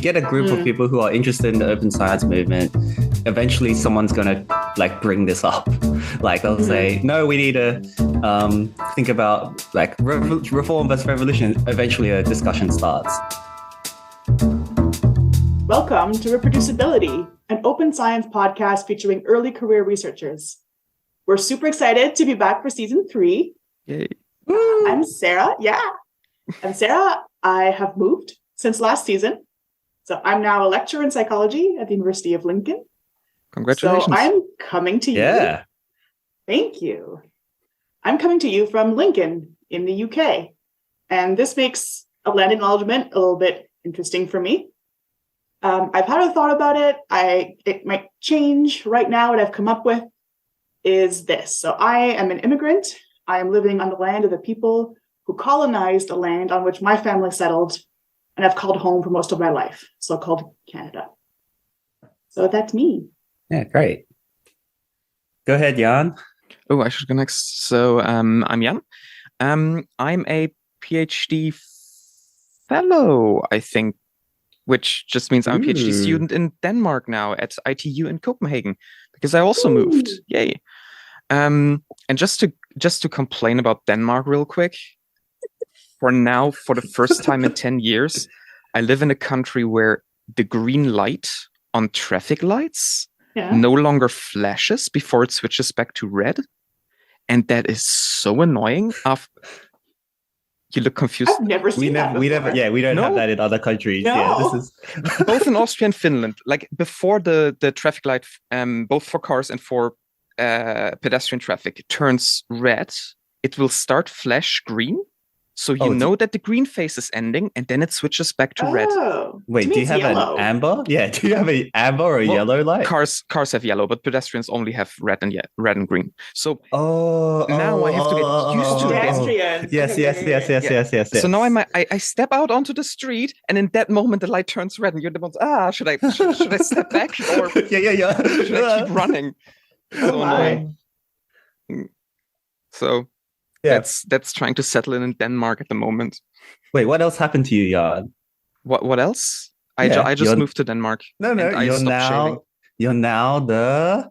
get a group of people who are interested in the open science movement, eventually someone's gonna like bring this up. Like they'll say, no, we need to think about like reform versus revolution. Eventually a discussion starts. Welcome to Reproducibility, an open science podcast featuring early career researchers. We're super excited to be back for season 3. Yay. I'm Sara. I'm Sara. I have moved since last season. So I'm now a lecturer in psychology at the University of Lincoln. Congratulations. So I'm coming to you. Yeah. Thank you. I'm coming to you from Lincoln in the UK. And this makes a land acknowledgement a little bit interesting for me. I've had a thought about it. It might change. Right now, what I've come up with is this. So I am an immigrant. I am living on the land of the people who colonized the land on which my family settled and I've called home for most of my life, so-called Canada. So that's me. Yeah, great. Go ahead, Jan. Oh, I should go next. So I'm Jan. I'm a PhD fellow, I think, which just means I'm a PhD student in Denmark now at ITU in Copenhagen, because I also moved. Yay. And just to complain about Denmark real quick, for now, for the first time in 10 years, I live in a country where the green light on traffic lights no longer flashes before it switches back to red. And that is so annoying. You look confused. I've never seen that. We don't have that in other countries. No. Yeah, this is both in Austria and Finland. Like before the traffic light, both for cars and for pedestrian traffic turns red, it will start flash green. So you know that the green phase is ending, and then it switches back to red. Wait, do you have yellow. an amber? Yeah, do you have an amber or a yellow light? Cars have yellow, but pedestrians only have red and green. So now I have to get used to pedestrians. Yes. So now I step out onto the street, and in that moment the light turns red, and you're the one. Should I step back or should I keep running? So annoying. So. Yeah. That's trying to settle in Denmark at the moment. Wait, what else happened to you, Jan? What else? I just moved to Denmark. No, you're now the.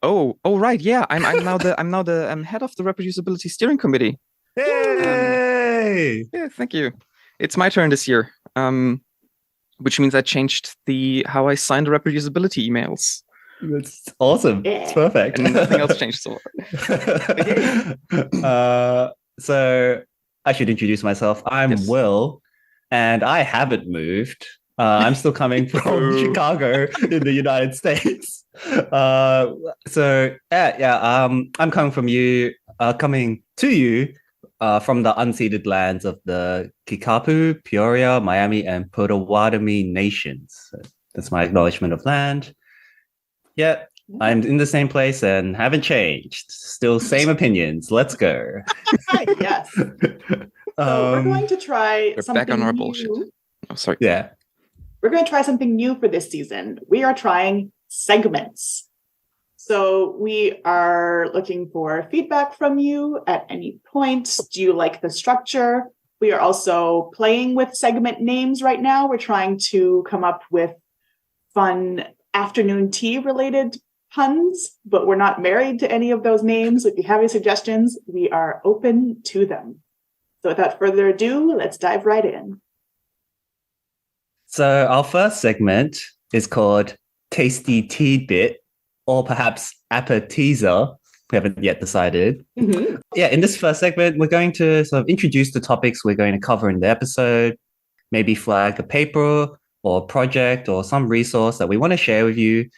Oh, right, yeah. I'm now the head of the Reproducibility Steering Committee. Yay! Yeah, thank you. It's my turn this year. Which means I changed how I sign the reproducibility emails. That's awesome. It's perfect. And nothing else changed so far. So I should introduce myself. I'm Will, and I haven't moved. I'm still coming from Chicago in the United States. I'm coming to you from the unceded lands of the Kikapu, Peoria, Miami, and Potawatomi nations. So that's my acknowledgement of land. Yeah, I'm in the same place and haven't changed. Still same opinions. Let's go. Yes. So we're going to try something back on our new. bullshit. Oh, sorry. Yeah. We're going to try something new for this season. We are trying segments. So we are looking for feedback from you at any point. Do you like the structure? We are also playing with segment names right now. We're trying to come up with fun afternoon tea related puns, but we're not married to any of those names. If you have any suggestions, we are open to them. So without further ado, let's dive right in. So our first segment is called Tasty Tea Bit, or perhaps Appetizer. We haven't yet decided. Mm-hmm. Yeah, in this first segment, we're going to sort of introduce the topics we're going to cover in the episode, maybe flag a paper or project or some resource that we want to share with you,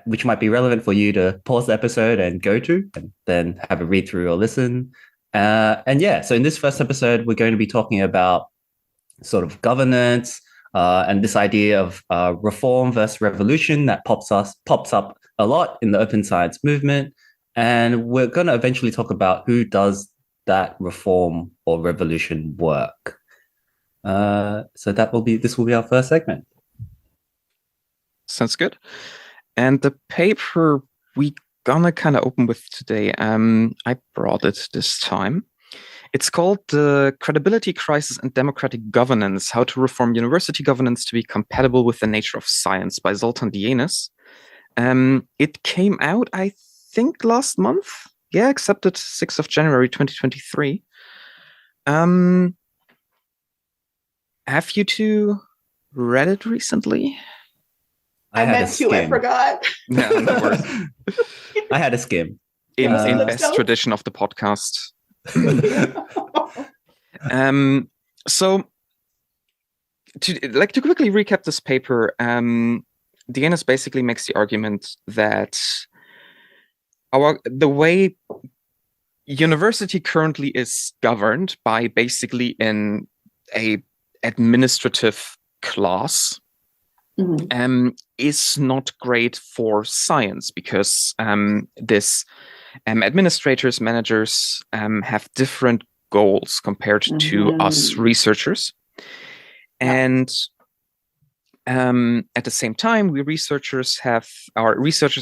which might be relevant for you to pause the episode and go to, and then have a read through or listen. So in this first episode, we're going to be talking about sort of governance and this idea of reform versus revolution that pops up a lot in the open science movement. And we're going to eventually talk about who does that reform or revolution work. So this will be our first segment. Sounds good. And the paper we gonna kind of open with today, I brought it this time. It's called The Credibility Crisis and Democratic Governance, How to Reform University Governance to be Compatible with the Nature of Science by Zoltan Dienes. It came out, I think, last month. Yeah, accepted 6th of January 2023. Have you two read it recently? I meant to, I forgot. No worries. I had a skim. In best tradition of the podcast. So to quickly recap this paper, Dienes basically makes the argument that the way university currently is governed by basically in a administrative class is not great for science, because this administrators, managers have different goals compared to us researchers. And at the same time, our researchers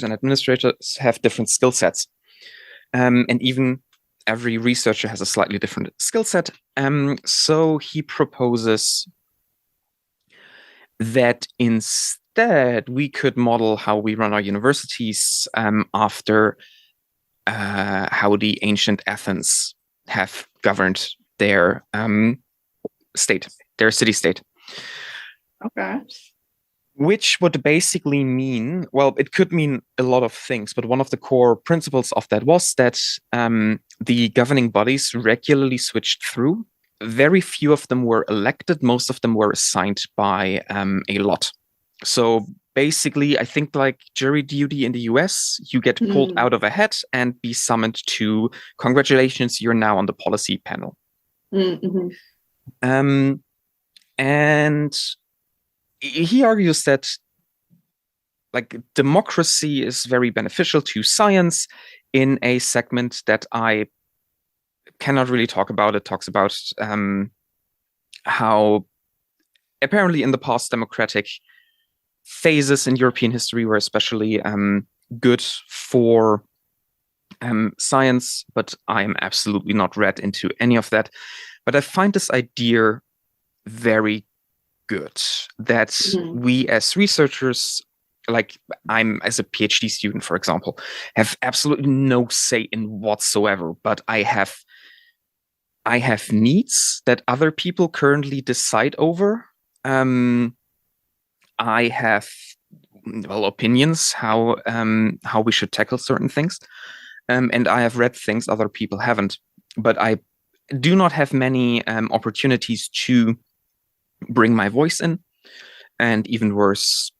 and administrators have different skill sets. And even every researcher has a slightly different skill set. So he proposes that instead we could model how we run our universities after how the ancient Athens have governed their state, their city-state. Okay. Which would basically mean, well, it could mean a lot of things, but one of the core principles of that was that the governing bodies regularly switched through. Very few of them were elected. Most of them were assigned by a lot. So basically, I think like jury duty in the US, you get pulled out of a hat and be summoned to, congratulations, you're now on the policy panel. And he argues that like democracy is very beneficial to science in a segment that I cannot really talk about. It talks about how apparently in the past democratic phases in European history were especially good for science, but I am absolutely not read into any of that. But I find this idea very good, that we as researchers, like I'm as a PhD student, for example, have absolutely no say in whatsoever, but I have needs that other people currently decide over. I have opinions how we should tackle certain things, and I have read things other people haven't, but I do not have many opportunities to bring my voice in, and even worse,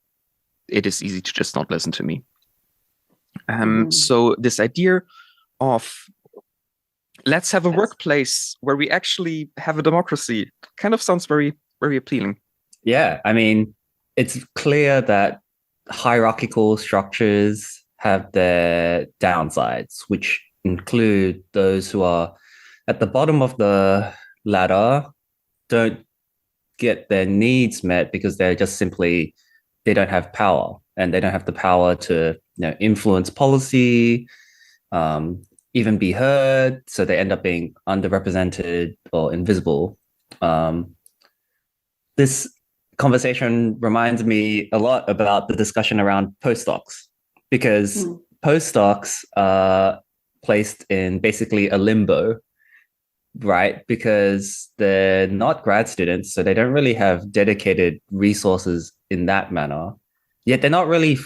it is easy to just not listen to me. So this idea of let's have a workplace where we actually have a democracy kind of sounds very, very appealing. Yeah, I mean, it's clear that hierarchical structures have their downsides, which include those who are at the bottom of the ladder don't get their needs met because they're just simply, they don't have power, and they don't have the power to influence policy, even be heard. So they end up being underrepresented or invisible. This conversation reminds me a lot about the discussion around postdocs, because postdocs are placed in basically a limbo, right? Because they're not grad students, so they don't really have dedicated resources in that manner. Yet they're not really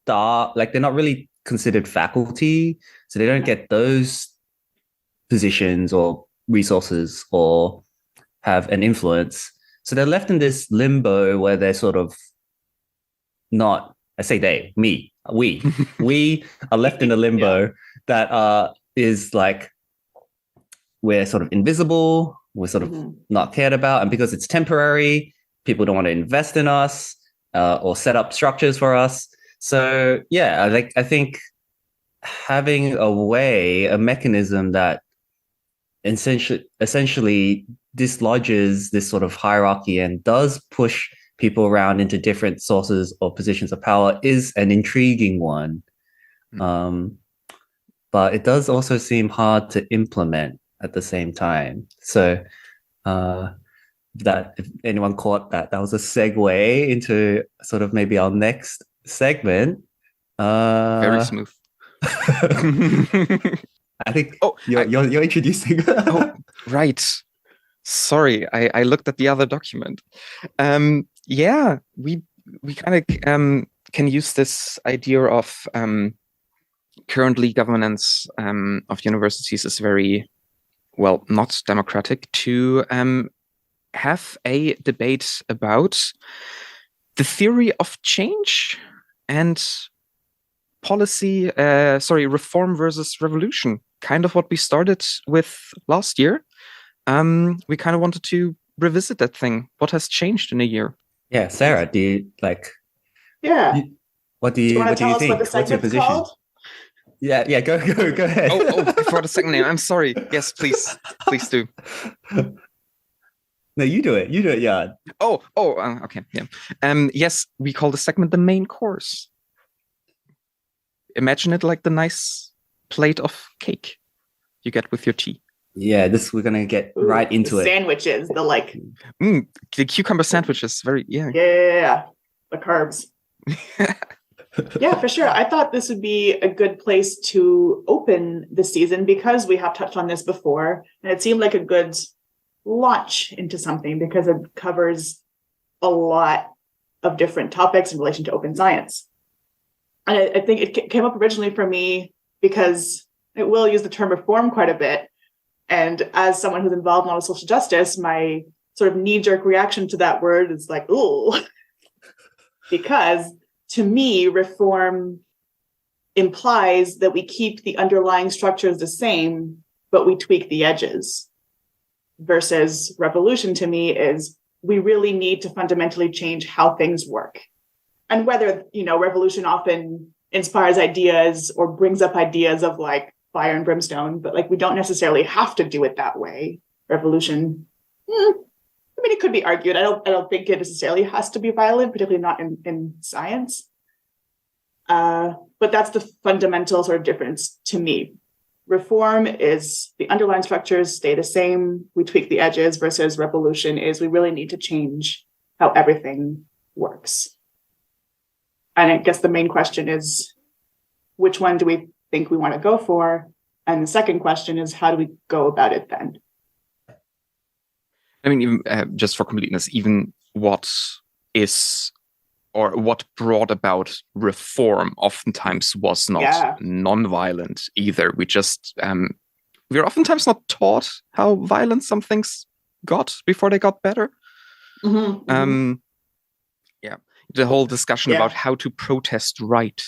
they're not really considered faculty, so they don't get those positions or resources or have an influence. So they're left in this limbo where they're sort of not, I say they, me, we are left in a limbo that is like, we're sort of invisible, we're sort of not cared about. And because it's temporary, people don't want to invest in us or set up structures for us. So yeah, I think having a mechanism that essentially dislodges this sort of hierarchy and does push people around into different sources or positions of power is an intriguing one. But it does also seem hard to implement. at the same time. So that if anyone caught that, that was a segue into sort of maybe our next segment. Very smooth. I think you're introducing. Oh, right. Sorry, I looked at the other document. Yeah, we kind of can use this idea of currently governance of universities is very, well, not democratic, to have a debate about the theory of change and policy, reform versus revolution, kind of what we started with last year. We kind of wanted to revisit that thing. What has changed in a year? Yeah, Sarah, do you like? Yeah. What do you want to tell us think? what the What's your segment's position? called? Yeah, go ahead. Oh, I forgot the second name. I'm sorry. Yes, please do. No, you do it. Yeah. Okay. Yeah. Yes, we call the segment the main course. Imagine it like the nice plate of cake you get with your tea. Yeah, we're gonna get right into it. Sandwiches, the cucumber sandwiches. Yeah, the carbs. Yeah, for sure. I thought this would be a good place to open the season because we have touched on this before, and it seemed like a good launch into something because it covers a lot of different topics in relation to open science. And I think it came up originally for me because it will use the term reform quite a bit. And as someone who's involved in a lot of social justice, my sort of knee-jerk reaction to that word is like, ooh, because to me, reform implies that we keep the underlying structures the same, but we tweak the edges. Versus revolution to me is we really need to fundamentally change how things work. And whether, revolution often inspires ideas or brings up ideas of like fire and brimstone, but we don't necessarily have to do it that way. Revolution, it could be argued. I don't think it necessarily has to be violent, particularly not in science. But that's the fundamental sort of difference to me. Reform is the underlying structures stay the same. We tweak the edges versus revolution is we really need to change how everything works. And I guess the main question is, which one do we think we want to go for? And the second question is, how do we go about it then? I mean, even, just for completeness, even what is or what brought about reform oftentimes was not non-violent either. We just, we're oftentimes not taught how violent some things got before they got better. Mm-hmm. The whole discussion about how to protest right.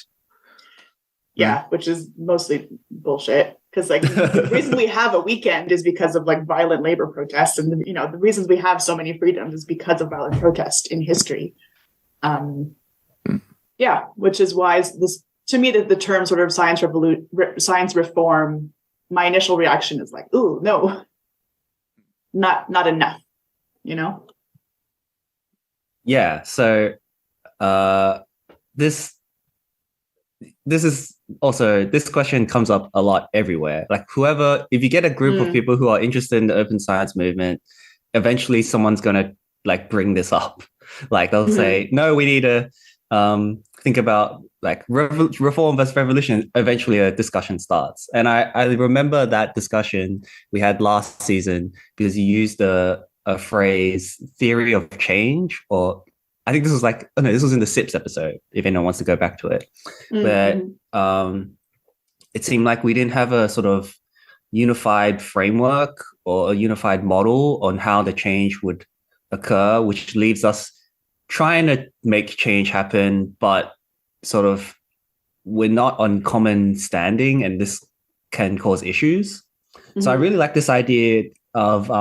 Yeah, which is mostly bullshit. Because the reason we have a weekend is because of violent labor protests, and the reasons we have so many freedoms is because of violent protest in history. Which is why this, to me, the term sort of science reform, my initial reaction is like, ooh, no, not enough, Yeah. So this is also, this question comes up a lot everywhere. If you get a group of people who are interested in the open science movement, eventually someone's going to bring this up. They'll say, no, we need to think about reform versus revolution. Eventually a discussion starts. And I remember that discussion we had last season because you used a phrase, theory of change, or I think this was this was in the SIPS episode, if anyone wants to go back to it. But it seemed like we didn't have a sort of unified framework or a unified model on how the change would occur, which leaves us trying to make change happen, but sort of we're not on common standing, and this can cause issues. So I really like this idea of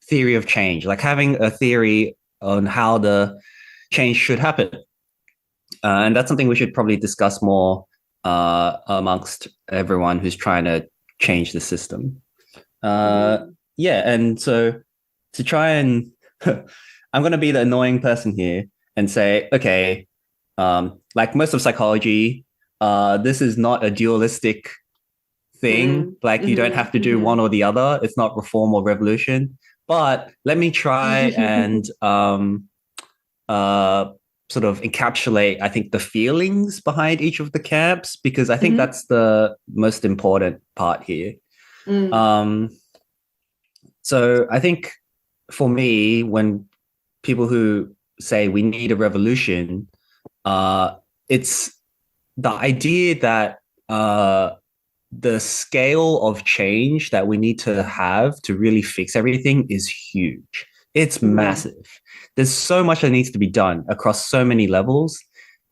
theory of change, having a theory on how the change should happen. And that's something we should probably discuss more amongst everyone who's trying to change the system. And so to try and, I'm going to be the annoying person here and say, okay, like most of psychology, this is not a dualistic thing. Like you don't have to do one or the other. It's not reform or revolution. But let me try and sort of encapsulate, I think, the feelings behind each of the camps, because I think that's the most important part here. So I think for me, when people who say we need a revolution, it's the idea that the scale of change that we need to have to really fix everything is huge. It's massive. There's so much that needs to be done across so many levels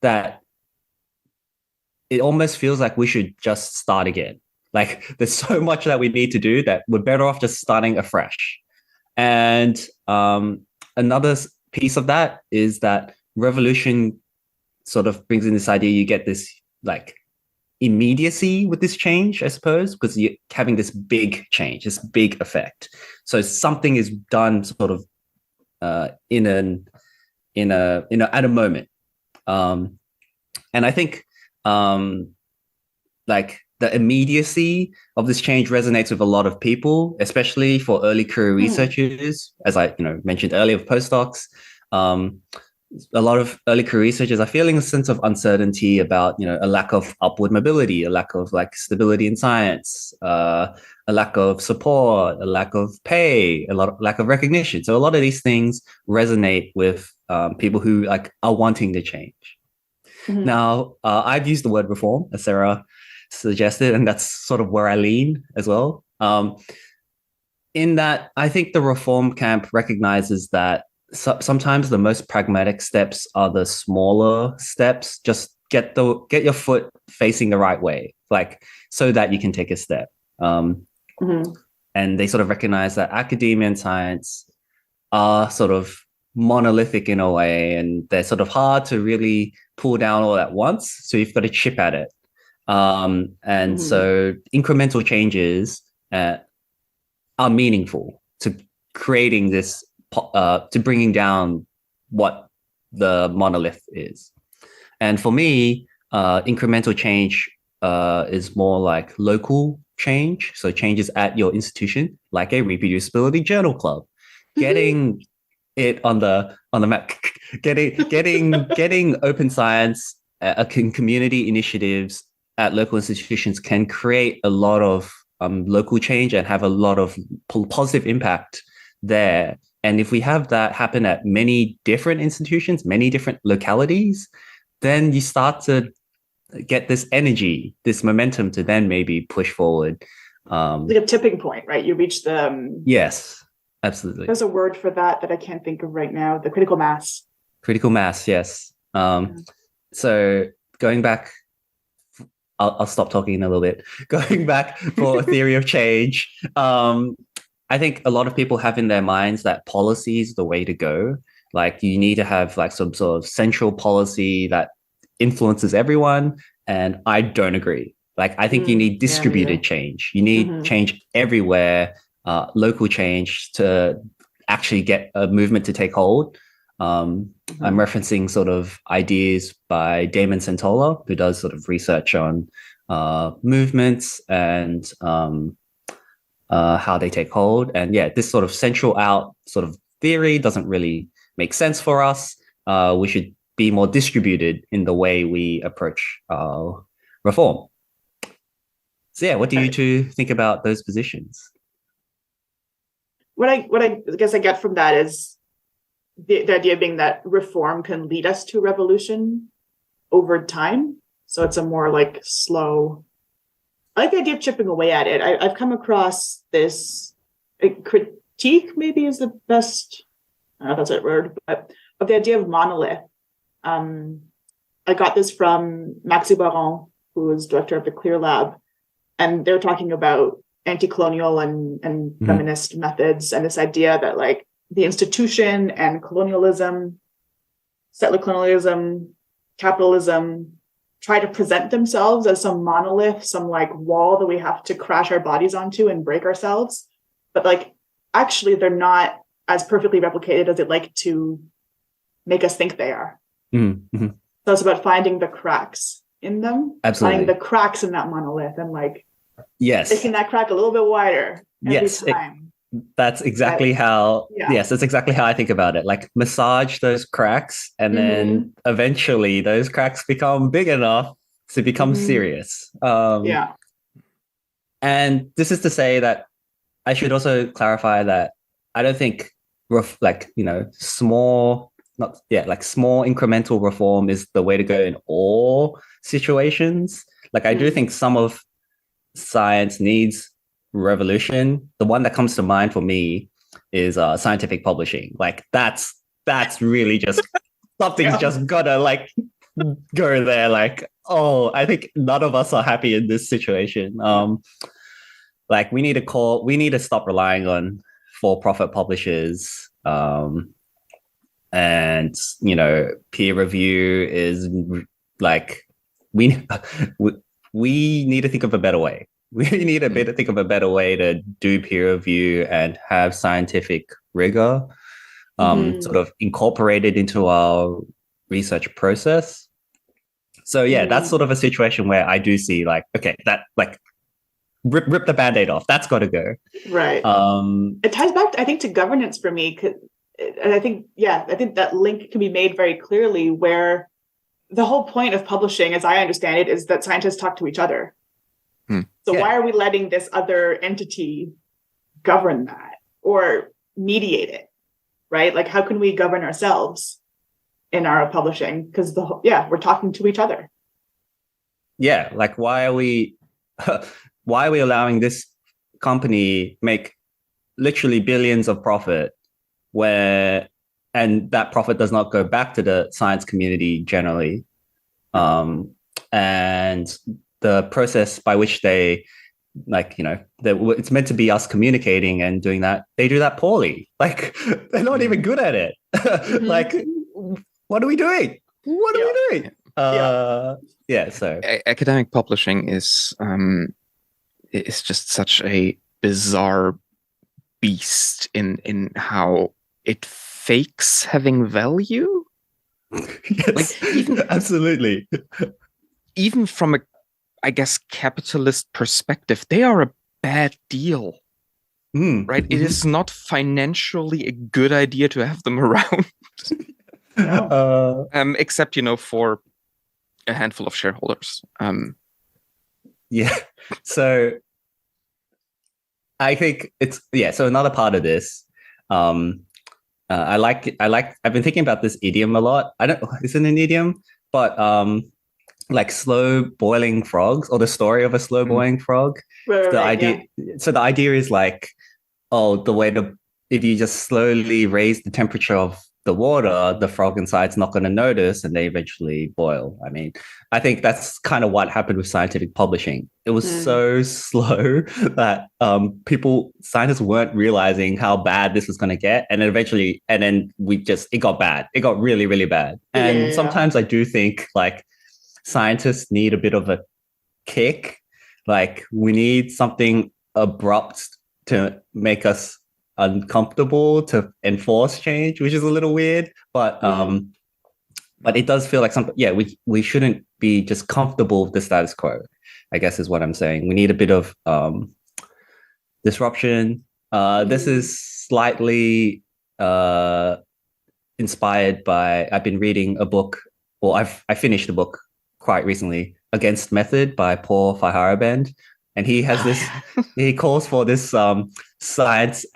that it almost feels like we should just start again. Like there's so much that we need to do that we're better off just starting afresh. And another piece of that is that revolution sort of brings in this idea, you get this like immediacy with this change, I suppose, because you're having this big change, this big effect. So something is done sort of at a moment. And I think like the immediacy of this change resonates with a lot of people, especially for early career researchers, as I mentioned earlier, of postdocs. A lot of early career researchers are feeling a sense of uncertainty about, a lack of upward mobility, a lack of like stability in science, a lack of support, a lack of pay, lack of recognition. So a lot of these things resonate with people who like are wanting to change. Now, I've used the word reform, as Sara suggested, and that's sort of where I lean as well. In that, I think the reform camp recognizes that sometimes the most pragmatic steps are the smaller steps. Just get your foot facing the right way, like so that you can take a step. And they sort of recognize that academia and science are sort of monolithic in a way, and they're sort of hard to really pull down all at once. So you've got to chip at it. So incremental changes are meaningful to creating this, to bringing down what the monolith is. And for me, incremental change is more like local change. So changes at your institution, like a reproducibility journal club, getting it on the map, getting open science, community initiatives at local institutions can create a lot of local change and have a lot of positive impact there. And if we have that happen at many different institutions, many different localities, then you start to get this energy, this momentum to then maybe push forward. Like a tipping point, right? You reach the... Yes, absolutely. There's a word for that I can't think of right now. The critical mass. Critical mass, yes. So going back, I'll stop talking in a little bit. Going back for a theory of change, I think a lot of people have in their minds that policy is the way to go. Like you need to have like some sort of central policy that influences everyone. And I don't agree. Like I think you need distributed change. You need change everywhere, local change to actually get a movement to take hold. I'm referencing sort of ideas by Damon Centola, who does sort of research on movements and how they take hold. And yeah, this sort of central out sort of theory doesn't really make sense for us. We should be more distributed in the way we approach reform. So yeah, what do you two think about those positions? What I guess I get from that is the idea being that reform can lead us to revolution over time. So it's a more like slow. I like the idea of chipping away at it. I've come across this critique, maybe is the best, I don't know if that's the right word, but of the idea of monolith. I got this from Max Liboiron, who is director of the Clear Lab, and they're talking about anti-colonial and feminist methods, and this idea that like the institution and colonialism, settler colonialism, capitalism, try to present themselves as some monolith, some like wall that we have to crash our bodies onto and break ourselves. But like, actually, they're not as perfectly replicated as they'd like to make us think they are. So it's about finding the cracks in them, Absolutely. finding the cracks in that monolith and like Yes. Making that crack a little bit wider every time. That's exactly that's exactly how I think about it. Like massage those cracks, and then eventually those cracks become big enough to become serious. And this is to say that I should also clarify that I don't think small incremental reform is the way to go in all situations. Like I do think some of science needs revolution. The one that comes to mind for me is scientific publishing. Like that's really just something's just gotta like go there. Like, oh, I think none of us are happy in this situation. Like we need to stop relying on for-profit publishers. And peer review is like we need to think of a better way. We need to think of a better way to do peer review and have scientific rigor sort of incorporated into our research process. So that's sort of a situation where I do see like, okay, that like rip the Band-Aid off. That's got to go. Right. It ties back, I think, to governance for me. And I think that link can be made very clearly, where the whole point of publishing, as I understand it, is that scientists talk to each other. So why are we letting this other entity govern that or mediate it, right? Like, how can we govern ourselves in our publishing? Because we're talking to each other. Yeah, like why are we allowing this company make literally billions of profit, and that profit does not go back to the science community generally, and the process by which they it's meant to be us communicating and doing that, they do that poorly. Like they're not even good at it. Like what are we doing? So academic publishing is just such a bizarre beast in how it fakes having value. Yes, absolutely. Even from a, I guess, capitalist perspective, they are a bad deal, right? It is not financially a good idea to have them around. Except, for a handful of shareholders. So I think so another part of this, I've been thinking about this idiom a lot. Is it an idiom? But like slow boiling frogs, or the story of a slow boiling frog. So the idea is like, if you just slowly raise the temperature of the water, the frog inside's not going to notice, and they eventually boil. I mean, I think that's kind of what happened with scientific publishing. It was so slow that scientists weren't realizing how bad this was going to get, and then it got bad. It got really, really bad. And sometimes I do think like scientists need a bit of a kick. Like we need something abrupt to make us uncomfortable, to enforce change, which is a little weird, but it does feel like something. We shouldn't be just comfortable with the status quo, I guess is what I'm saying. We need a bit of disruption. This is slightly inspired by, I've been reading a book, or I finished a book quite recently, Against Method by Paul Feyerabend. And he has this, he calls for this scientific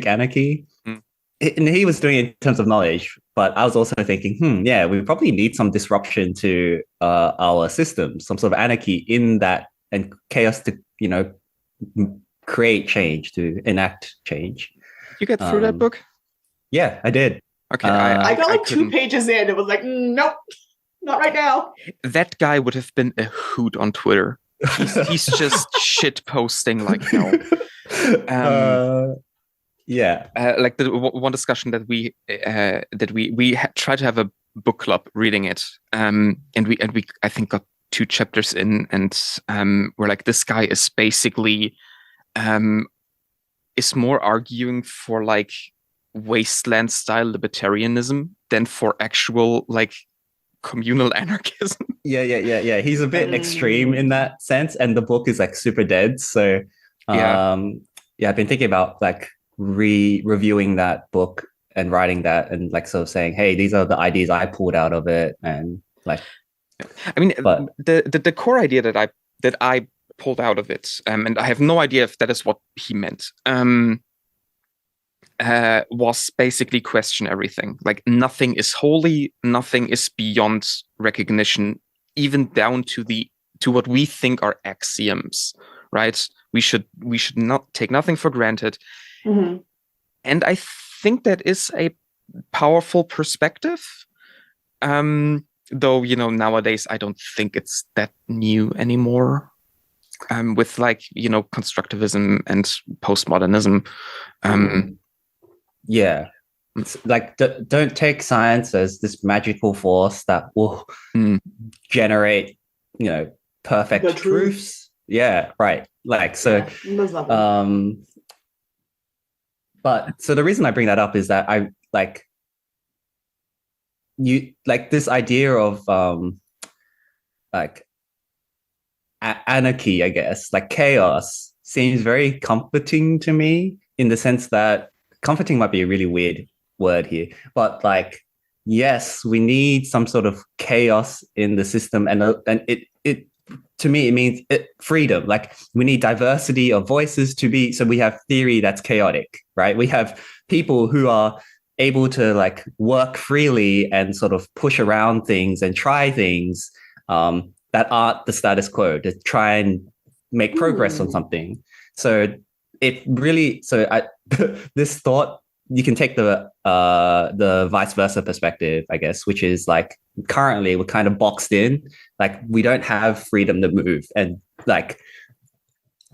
anarchy. And he was doing it in terms of knowledge, but I was also thinking, we probably need some disruption to our system, some sort of anarchy in that, and chaos to, create change, to enact change. You get through that book? Yeah, I did. Okay, I got like 2 pages in. It was like, nope, not right now. That guy would have been a hoot on Twitter. He's just shit posting like hell. Like the one discussion that we tried to have a book club reading it, and we I think got 2 chapters in, and we're like, this guy is basically is more arguing for like wasteland style libertarianism than for actual like communal anarchism. Yeah. He's a bit extreme in that sense, and the book is like super dead. So I've been thinking about like reviewing that book and writing that, and like sort of saying, hey, these are the ideas I pulled out of it, and like, I mean, the core idea that I pulled out of it, and I have no idea if that is what he meant, was basically question everything. Like, nothing is holy, nothing is beyond recognition, even down to what we think are axioms, right? We should not take nothing for granted. Mm-hmm. And I think that is a powerful perspective. Though, nowadays I don't think it's that new anymore. With like, constructivism and postmodernism. Yeah. It's like, don't take science as this magical force that will generate, perfect truths. Yeah, right. Like, so, but so the reason I bring that up is that I like this idea of like anarchy, I guess, like chaos, seems very comforting to me, in the sense that comforting might be a really weird word here, but like, yes, we need some sort of chaos in the system, and it to me it means freedom. Like, we need diversity of voices to be, so we have theory that's chaotic, right? We have people who are able to like work freely and sort of push around things and try things that aren't the status quo, to try and make progress on something. So it really, this thought, you can take the vice versa perspective, I guess, which is like, currently we're kind of boxed in, like we don't have freedom to move, and like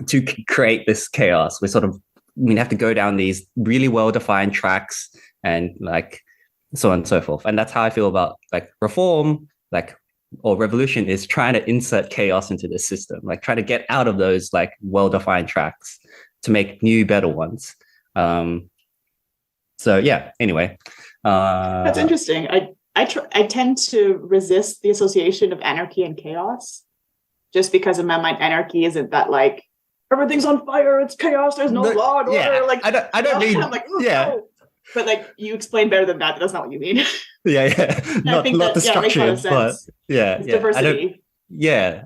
to create this chaos, we have to go down these really well-defined tracks, and like so on and so forth. And that's how I feel about like reform, like, or revolution, is trying to insert chaos into the system, like try to get out of those like well-defined tracks to make new, better ones. So yeah, anyway. That's interesting. I tend to resist the association of anarchy and chaos, just because in my mind, anarchy isn't that like, everything's on fire, it's chaos, there's no law and order. Yeah, like, I don't mean, I'm like, yeah. No. But like, you explain better than that. That's not what you mean. Yeah. Not destruction, but yeah. Diversity.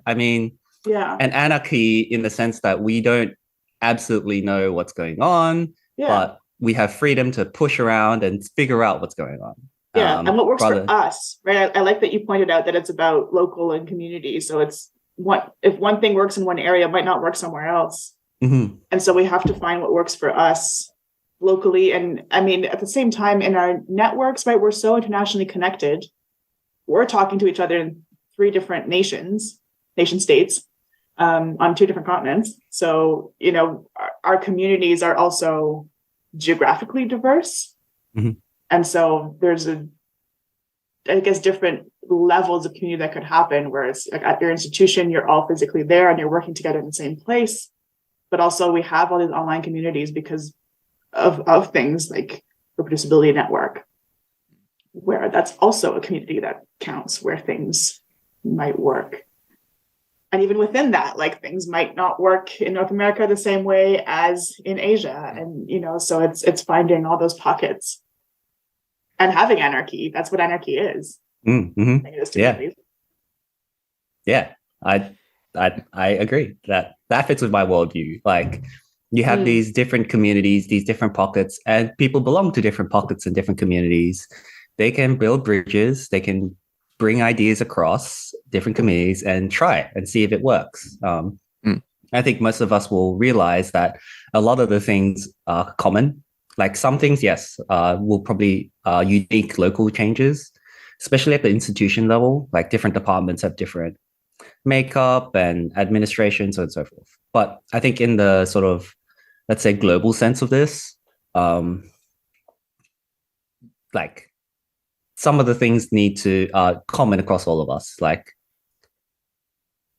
I mean, and anarchy in the sense that we don't absolutely know what's going on, but we have freedom to push around and figure out what's going on. Yeah, and what works for us, right? I like that you pointed out that it's about local and community. So it's if one thing works in one area, it might not work somewhere else. Mm-hmm. And so we have to find what works for us locally. And I mean, at the same time, in our networks, right, we're so internationally connected. We're talking to each other in 3 different nation states, on 2 different continents. So, our communities are also geographically diverse. Mm-hmm. And so there's different levels of community that could happen, where it's like at your institution, you're all physically there and you're working together in the same place. But also we have all these online communities because of things like Reproducibility Network, where that's also a community that counts, where things might work. And even within that, like, things might not work in North America the same way as in Asia. And, so it's finding all those pockets and having anarchy. That's what anarchy is. Mm-hmm. Yeah. Yeah. I agree that fits with my worldview. Like, you have these different communities, these different pockets, and people belong to different pockets and different communities. They can build bridges. They can bring ideas across different communities and try it and see if it works. I think most of us will realize that a lot of the things are common. Like, some things, yes, will probably unique local changes, especially at the institution level. Like, different departments have different makeup and administration, so on and so forth. But I think in the sort of, let's say, global sense of this, like, some of the things need to common across all of us. Like,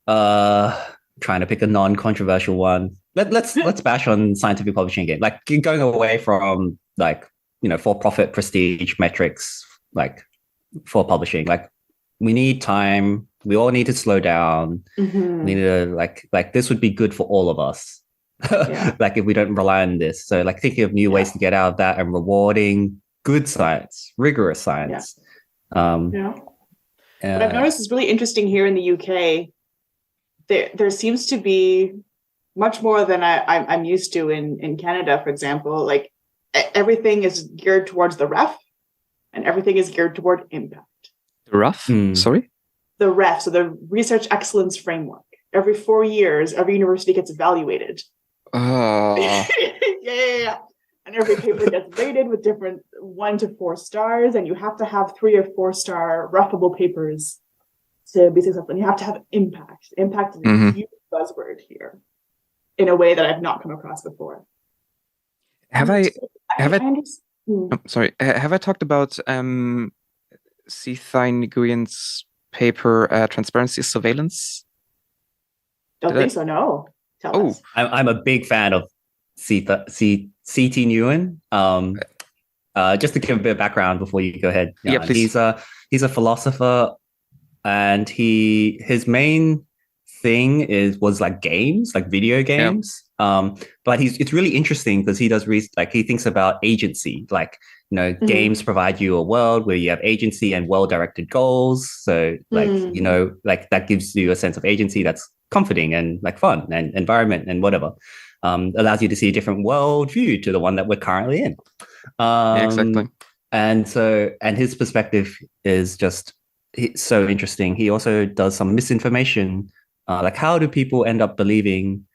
trying to pick a non-controversial one. Let's bash on scientific publishing again. Like, going away from like, for-profit prestige metrics, like, for publishing. Like, we need time. We all need to slow down. Mhm. We need to like this would be good for all of us. Yeah. Like if we don't rely on this. So like thinking of new ways to get out of that and rewarding good science, rigorous science. Yeah. What I've noticed is really interesting here in the UK. There seems to be much more than I'm used to in Canada, for example. Like everything is geared towards the ref, and everything is geared toward impact. The RUF? Sorry? The ref, so the Research Excellence Framework. Every 4 years, every university gets evaluated. Yeah. And every paper gets rated with different 1 to 4 stars, and you have to have 3 or 4 star ruffable papers to be successful. And you have to have impact. Impact is a huge buzzword here in a way that I've not come across before. Have I talked about Citational Nguyen's paper, Transparency is Surveillance? Don't think so, no. Tell us. I'm a big fan of C.T. Nguyen. Just to give a bit of background before you go ahead. Yeah, please. He's a philosopher, and his main thing was like games, like video games. But it's really interesting because he does he thinks about agency, like games provide you a world where you have agency and well-directed goals. So like that gives you a sense of agency that's comforting and like fun and environment and whatever. Allows you to see a different world view to the one that we're currently in. Exactly. And his perspective is just so interesting. He also does some misinformation. Like how do people end up believing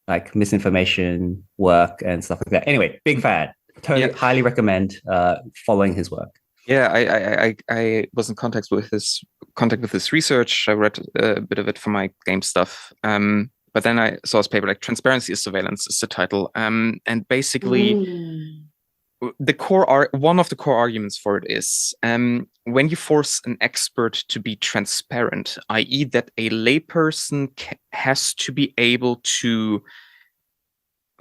like misinformation work and stuff like that? Anyway, big fan. Totally highly recommend following his work. Yeah, I was in contact with his research. I read a bit of it for my game stuff. But then I saw his paper, like Transparency is Surveillance is the title. And basically one of the core arguments for it is when you force an expert to be transparent, i.e. that a layperson has to be able to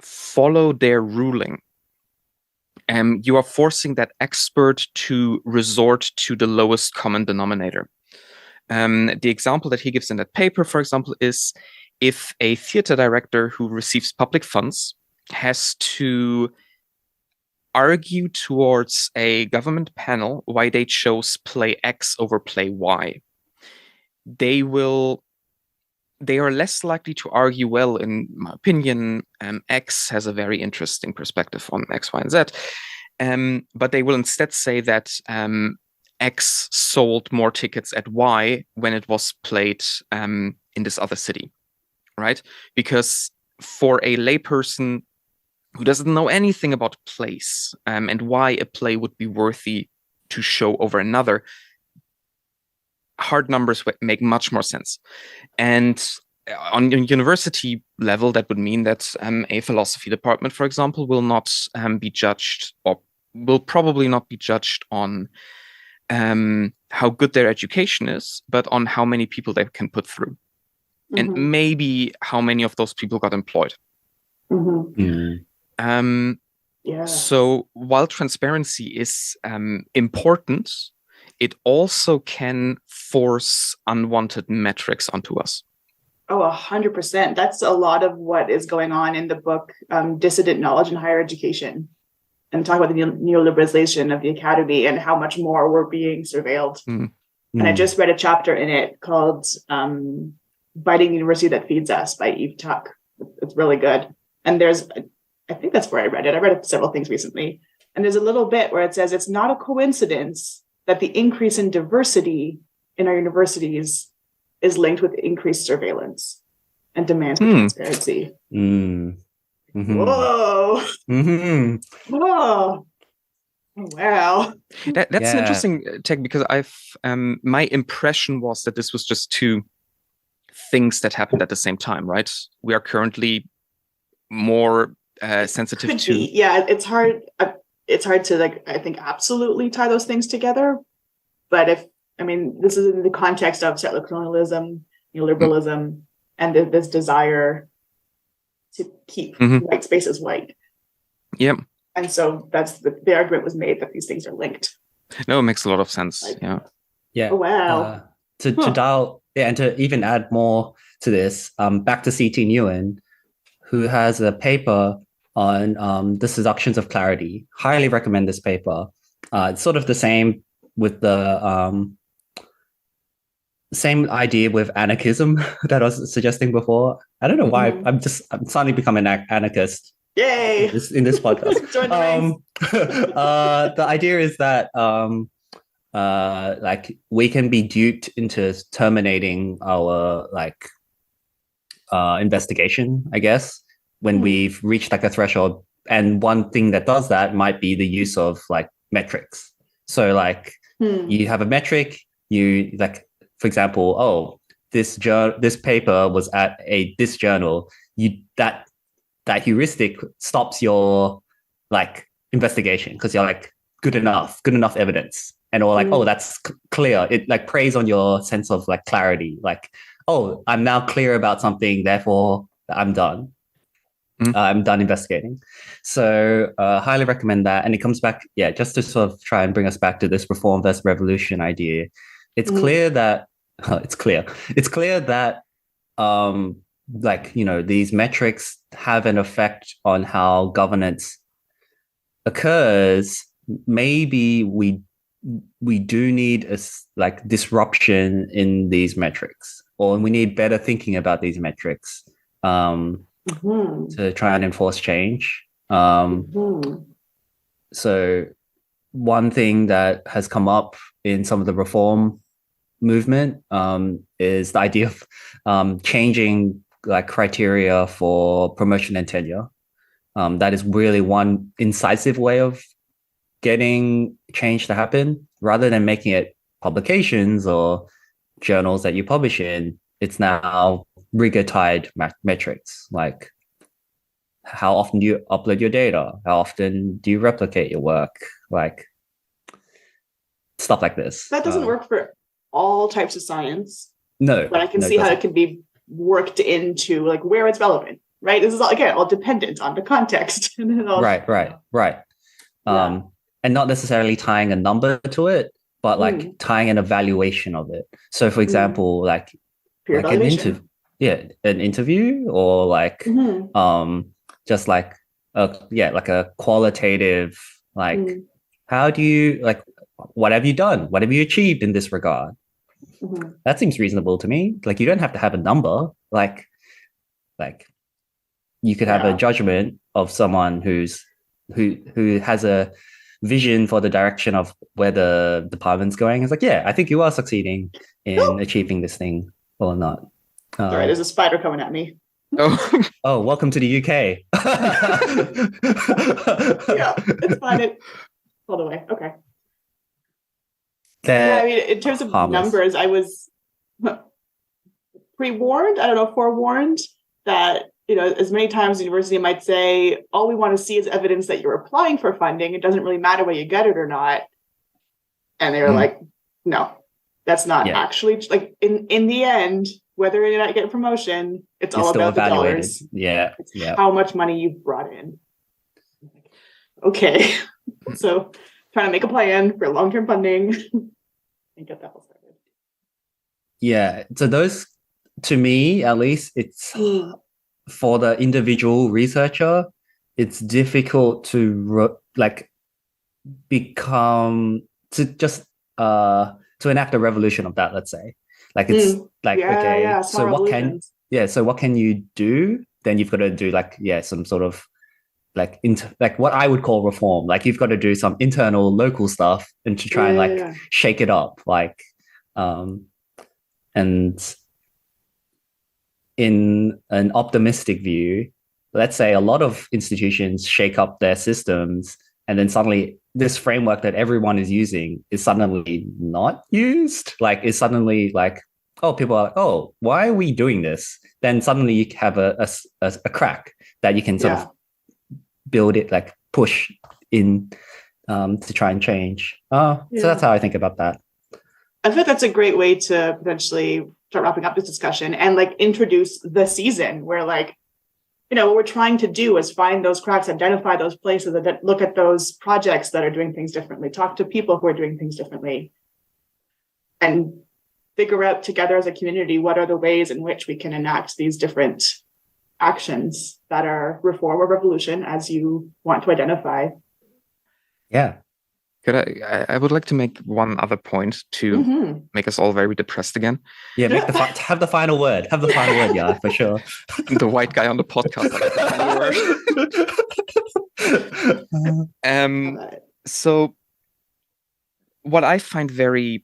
follow their ruling, you are forcing that expert to resort to the lowest common denominator. The example that he gives in that paper, for example, is if a theater director who receives public funds has to argue towards a government panel why they chose play X over play Y, they are less likely to argue, well, in my opinion, X has a very interesting perspective on X, Y, and Z. But they will instead say that X sold more tickets at Y when it was played in this other city, right? Because for a layperson who doesn't know anything about plays and why a play would be worthy to show over another, hard numbers make much more sense. And on university level, that would mean that a philosophy department, for example, will not be judged, or will probably not be judged on how good their education is, but on how many people they can put through. And maybe how many of those people got employed. So while transparency is important, it also can force unwanted metrics onto us. Oh, 100%. That's a lot of what is going on in the book, Dissident Knowledge in Higher Education, and talk about the neoliberalization of the academy and how much more we're being surveilled. And I just read a chapter in it called Biting the University That Feeds Us by Eve Tuck. It's really good. And I think that's where I read it. I read several things recently. And there's a little bit where it says it's not a coincidence that the increase in diversity in our universities is linked with increased surveillance and demands for transparency. Whoa. Whoa. Oh, wow. That's an interesting take, because my impression was that this was just two things that happened at the same time, right? We are currently more sensitive to. Yeah, it's hard. It's hard to I think absolutely tie those things together. But this is in the context of settler colonialism, neoliberalism, and this desire to keep white spaces white. Yep. And so that's the argument was made that these things are linked. No, it makes a lot of sense. Yeah. Oh, wow. to dial, yeah, and to even add more to this, back to C.T. Nguyen, who has a paper on the seductions of clarity. Highly recommend this paper. It's sort of the same with the same idea with anarchism that I was suggesting before. I don't know why I'm suddenly becoming an anarchist. Yay! In this podcast. Join the ranks. The idea is that like we can be duped into terminating our like investigation, I guess, when we've reached like a threshold. And one thing that does that might be the use of like metrics. So like you have a metric, you like, for example, this paper was at this journal. That heuristic stops your like investigation because you're like good enough evidence, and or like that's clear. It like preys on your sense of like clarity. Like, I'm now clear about something, therefore I'm done. I'm done investigating. So highly recommend that. And it comes back, just to sort of try and bring us back to this reform versus revolution idea. It's clear that like, these metrics have an effect on how governance occurs. Maybe we do need a like disruption in these metrics, or we need better thinking about these metrics to try and enforce change. So one thing that has come up in some of the reform movement is the idea of changing like criteria for promotion and tenure. That is really one incisive way of getting change to happen. Rather than making it publications or journals that you publish in, it's now rigor-tied metrics, like how often do you upload your data, how often do you replicate your work, like stuff like this. That doesn't work for all types of science. No, but I can see how it can be worked into like where it's relevant, right? This is all dependent on the context. And then right. And not necessarily tying a number to it, but like tying an evaluation of it. So for example, like an interview, or like just like a qualitative, like how do you, like, what have you done? What have you achieved in this regard? That seems reasonable to me. Like, you don't have to have a number. Like you could have a judgment of someone who has a vision for the direction of where the department's going. It's like, I think you are succeeding in achieving this thing or not. All right, there's a spider coming at me. Oh, welcome to the UK. Yeah, it's fine. All the way. Okay. I mean, in terms of numbers, I was pre-warned, forewarned that, as many times the university might say, all we want to see is evidence that you're applying for funding. It doesn't really matter whether you get it or not. And they were like, no, that's not actually, like, in the end, whether or not you get a promotion, it's all about the dollars. It's how much money you've brought in. Okay. So trying to make a plan for long-term funding and get that all started. Yeah. So those, to me, at least, it's for the individual researcher, it's difficult to to enact a revolution of that, let's say. Like, it's so what can you do? Then you've got to do some sort of what I would call reform. Like, you've got to do some internal local stuff and to try and shake it up. And in an optimistic view, let's say a lot of institutions shake up their systems, and then suddenly this framework that everyone is using is suddenly not used. Like, it's suddenly like, people are like, why are we doing this? Then suddenly you have a crack that you can sort of build it, like push in to try and change. So that's how I think about that. I think that's a great way to potentially start wrapping up this discussion and introduce the season where what we're trying to do is find those cracks, identify those places, that look at those projects that are doing things differently, talk to people who are doing things differently, and figure out together as a community what are the ways in which we can enact these different actions that are reform or revolution, as you want to identify. Yeah. I would like to make one other point to make us all very depressed again. Yeah, have the final word. Have the final word, yeah, for sure. The white guy on the podcast. So what I find very,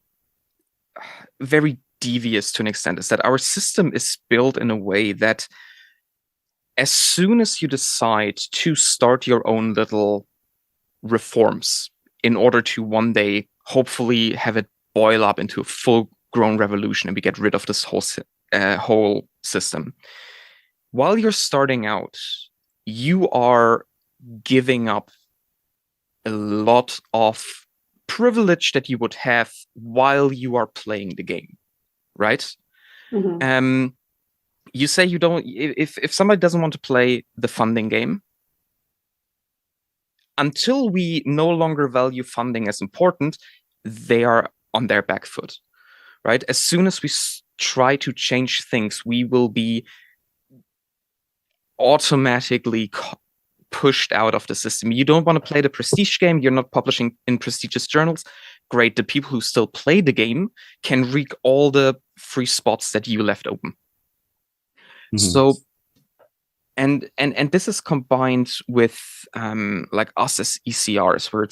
very devious to an extent is that our system is built in a way that as soon as you decide to start your own little reforms in order to one day hopefully have it boil up into a full-grown revolution and we get rid of this whole system, while you're starting out, you are giving up a lot of privilege that you would have while you are playing the game, right? You say you don't, if somebody doesn't want to play the funding game, until we no longer value funding as important, they are on their back foot, right? As soon as we try to change things, we will be automatically pushed out of the system. You don't want to play the prestige game, you're not publishing in prestigious journals. Great, the people who still play the game can reap all the free spots that you left open. So, and this is combined with like us as ECRs, where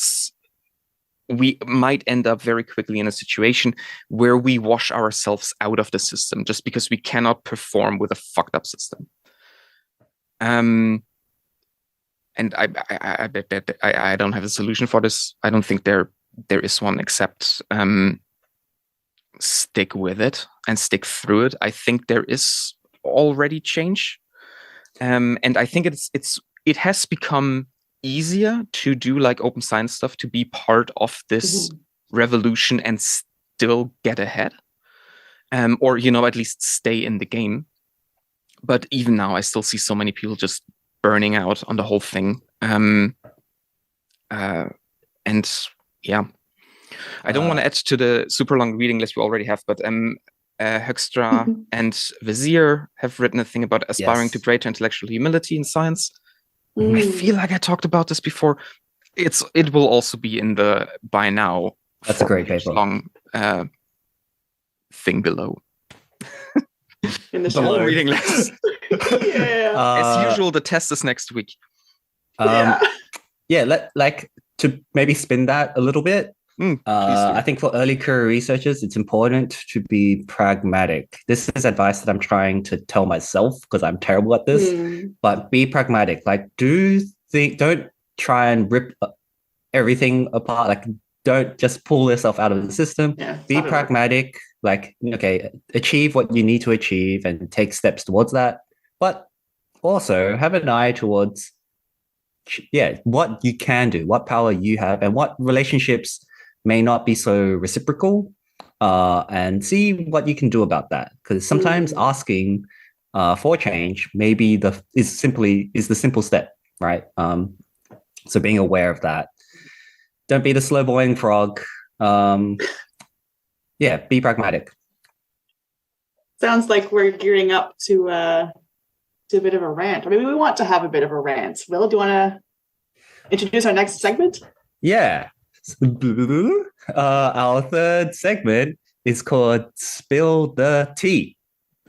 we might end up very quickly in a situation where we wash ourselves out of the system just because we cannot perform with a fucked up system. And I don't have a solution for this. I don't think there is one except stick with it and stick through it. I think there is already change, and I think it has become easier to do like open science stuff, to be part of this revolution and still get ahead, or at least stay in the game. But even now, I still see so many people just burning out on the whole thing. And yeah, I don't want to add to the super long reading list we already have, but Hoekstra and Vizier have written a thing about aspiring to greater intellectual humility in science. I feel like I talked about this before. It will also be in the by now. That's a great paper. Long thing below. In the whole reading list. Yeah. As usual, the test is next week. To maybe spin that a little bit. I think for early career researchers, it's important to be pragmatic. This is advice that I'm trying to tell myself because I'm terrible at this. But be pragmatic. Like, don't try and rip everything apart. Like, don't just pull yourself out of the system. Be pragmatic. Like, okay, achieve what you need to achieve and take steps towards that. But also have an eye towards, what you can do, what power you have, and what relationships may not be so reciprocal, and see what you can do about that. Because sometimes asking for change maybe is the simple step, right? So being aware of that. Don't be the slow boiling frog. Be pragmatic. Sounds like we're gearing up to a bit of a rant. Or maybe we want to have a bit of a rant. Will, do you want to introduce our next segment? Yeah. Our third segment is called Spill the Tea.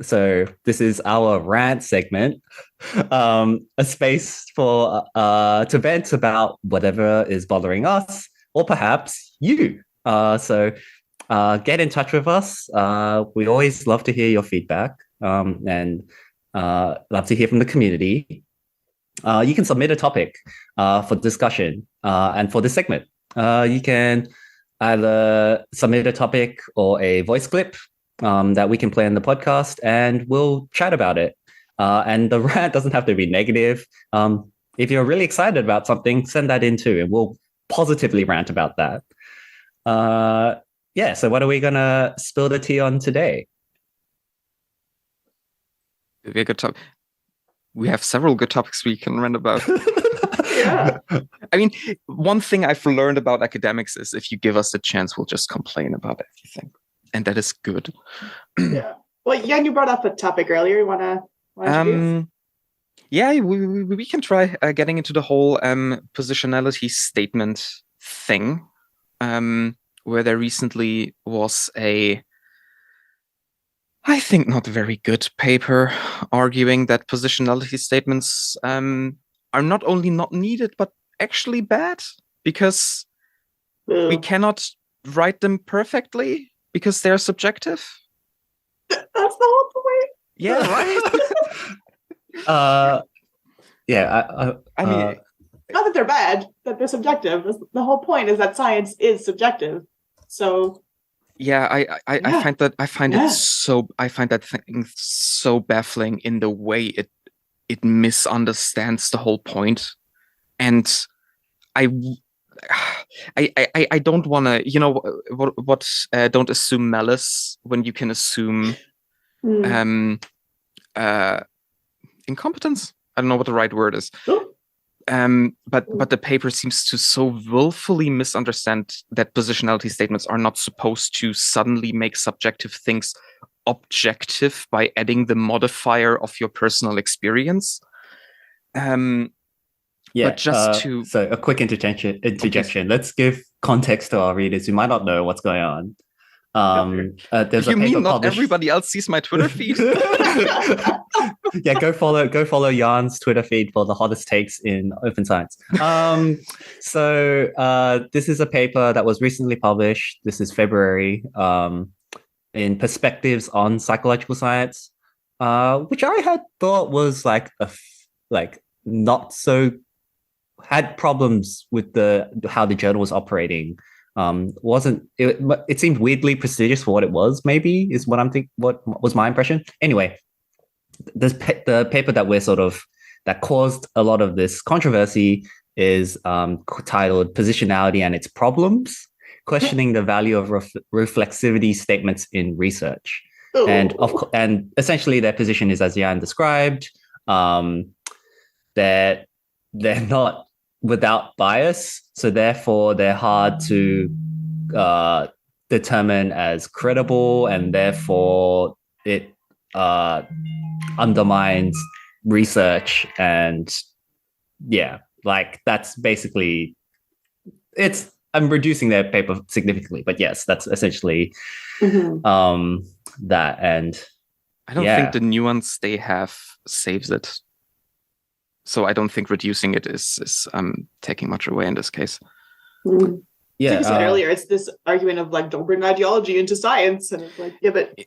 So this is our rant segment, a space for to vent about whatever is bothering us, or perhaps you. So get in touch with us. We always love to hear your feedback, and love to hear from the community. You can submit a topic for discussion, and for this segment. You can either submit a topic or a voice clip that we can play in the podcast, and we'll chat about it. And the rant doesn't have to be negative. If you're really excited about something, send that in too, and we'll positively rant about that. So what are we going to spill the tea on today? We have several good topics we can rant about. I mean, one thing I've learned about academics is if you give us a chance, we'll just complain about everything. and that is good. Yeah. Well, Jan, you brought up a topic earlier. You wanna introduce? Yeah, we can try getting into the whole positionality statement thing, where there recently was I think not very good paper arguing that positionality statements are not only not needed, but actually bad, because we cannot write them perfectly because they're subjective. That's the whole point. Yeah, right. I mean, not that they're bad, that they're subjective. The whole point is that science is subjective. So yeah, I find that thing so baffling in the way it misunderstands the whole point. And I don't want to, don't assume malice when you can assume incompetence. I don't know what the right word is. But the paper seems to so willfully misunderstand that positionality statements are not supposed to suddenly make subjective things objective by adding the modifier of your personal experience. But just so a quick interjection. Let's give context to our readers who might not know what's going on. There's you a paper mean not published... everybody else sees my Twitter feed? Yeah, go follow Jan's Twitter feed for the hottest takes in open science. So this is a paper that was recently published. This is February, in Perspectives on Psychological Science, which I had thought was not so, had problems with how the journal was operating. It seemed weirdly prestigious for what it was, maybe, is what what was my impression. Anyway, the paper that caused a lot of this controversy is titled Positionality and Its Problems, questioning the value of reflexivity statements in research. Ooh. And essentially their position is, as Jan described, that they're not without bias, so therefore they're hard to determine as credible, and therefore it undermines research. And that's basically I'm reducing their paper significantly, but yes, that's essentially that. And I don't think the nuance they have saves it. So I don't think reducing it is taking much away in this case. Yeah, like you said earlier, it's this argument of don't bring ideology into science, and it's but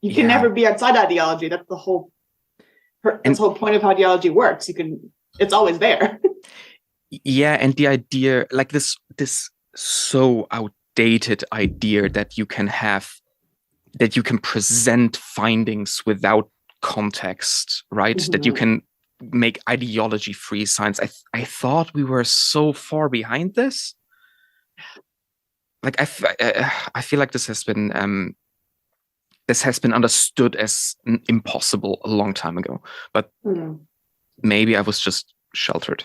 you can never be outside ideology. That's the whole point of how ideology works. It's always there. Yeah, and the idea, this so outdated idea that you can present findings without context, right? Mm-hmm. That you can make ideology-free science. I thought we were so far behind this. I feel like this has been understood as impossible a long time ago. But maybe I was just sheltered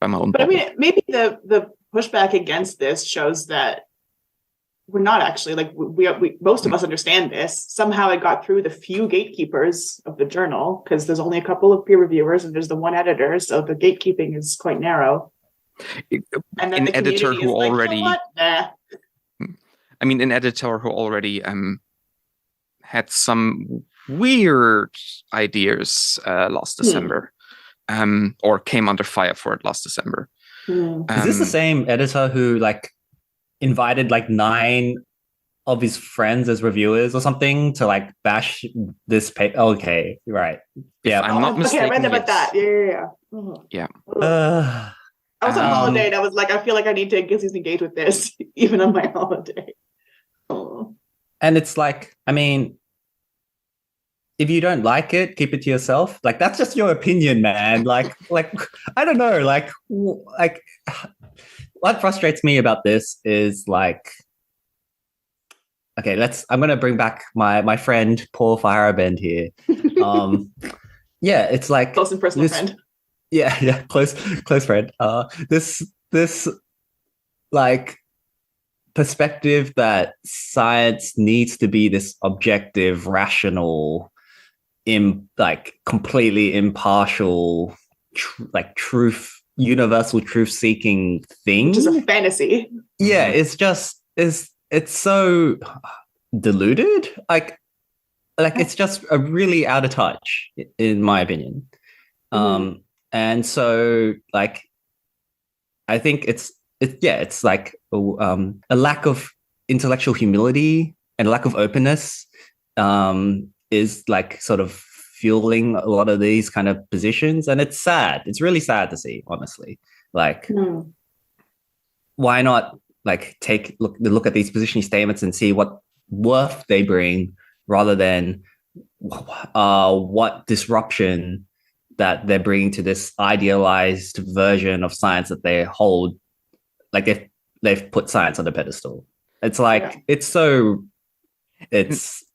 by my own. But bubble. I mean, maybe the pushback against this shows that we're not actually we most of us understand this. Somehow it got through the few gatekeepers of the journal, because there's only a couple of peer reviewers and there's the one editor, so the gatekeeping is quite narrow. And then an editor who already, I mean, an editor who already had some weird ideas last December, or came under fire for it last December. Is this the same editor who invited 9 of his friends as reviewers or something to bash this paper? Okay, right. Yeah, I'm not mistaken. Okay, I read about that. Yeah. Mm-hmm. Yeah. I was on holiday and I was I feel like I need to engage with this, even on my holiday. Oh. And it's I mean, if you don't like it, keep it to yourself. That's just your opinion, man. I don't know. What frustrates me about this is okay, I'm going to bring back my friend Paul Firebend here. Yeah, it's close and personal friend. Yeah, close friend. This perspective that science needs to be this objective, rational, completely impartial, universal truth seeking thing, which is a fantasy. Yeah, it's so diluted. It's just a really out of touch, in my opinion. And so I think it's like a lack of intellectual humility and a lack of openness is like sort of fueling a lot of these kind of positions, and it's sad. It's really sad to see, honestly. Why not look at these positioning statements and see what worth they bring, rather than what disruption that they're bringing to this idealized version of science that they hold. Like they've put science on a pedestal. It's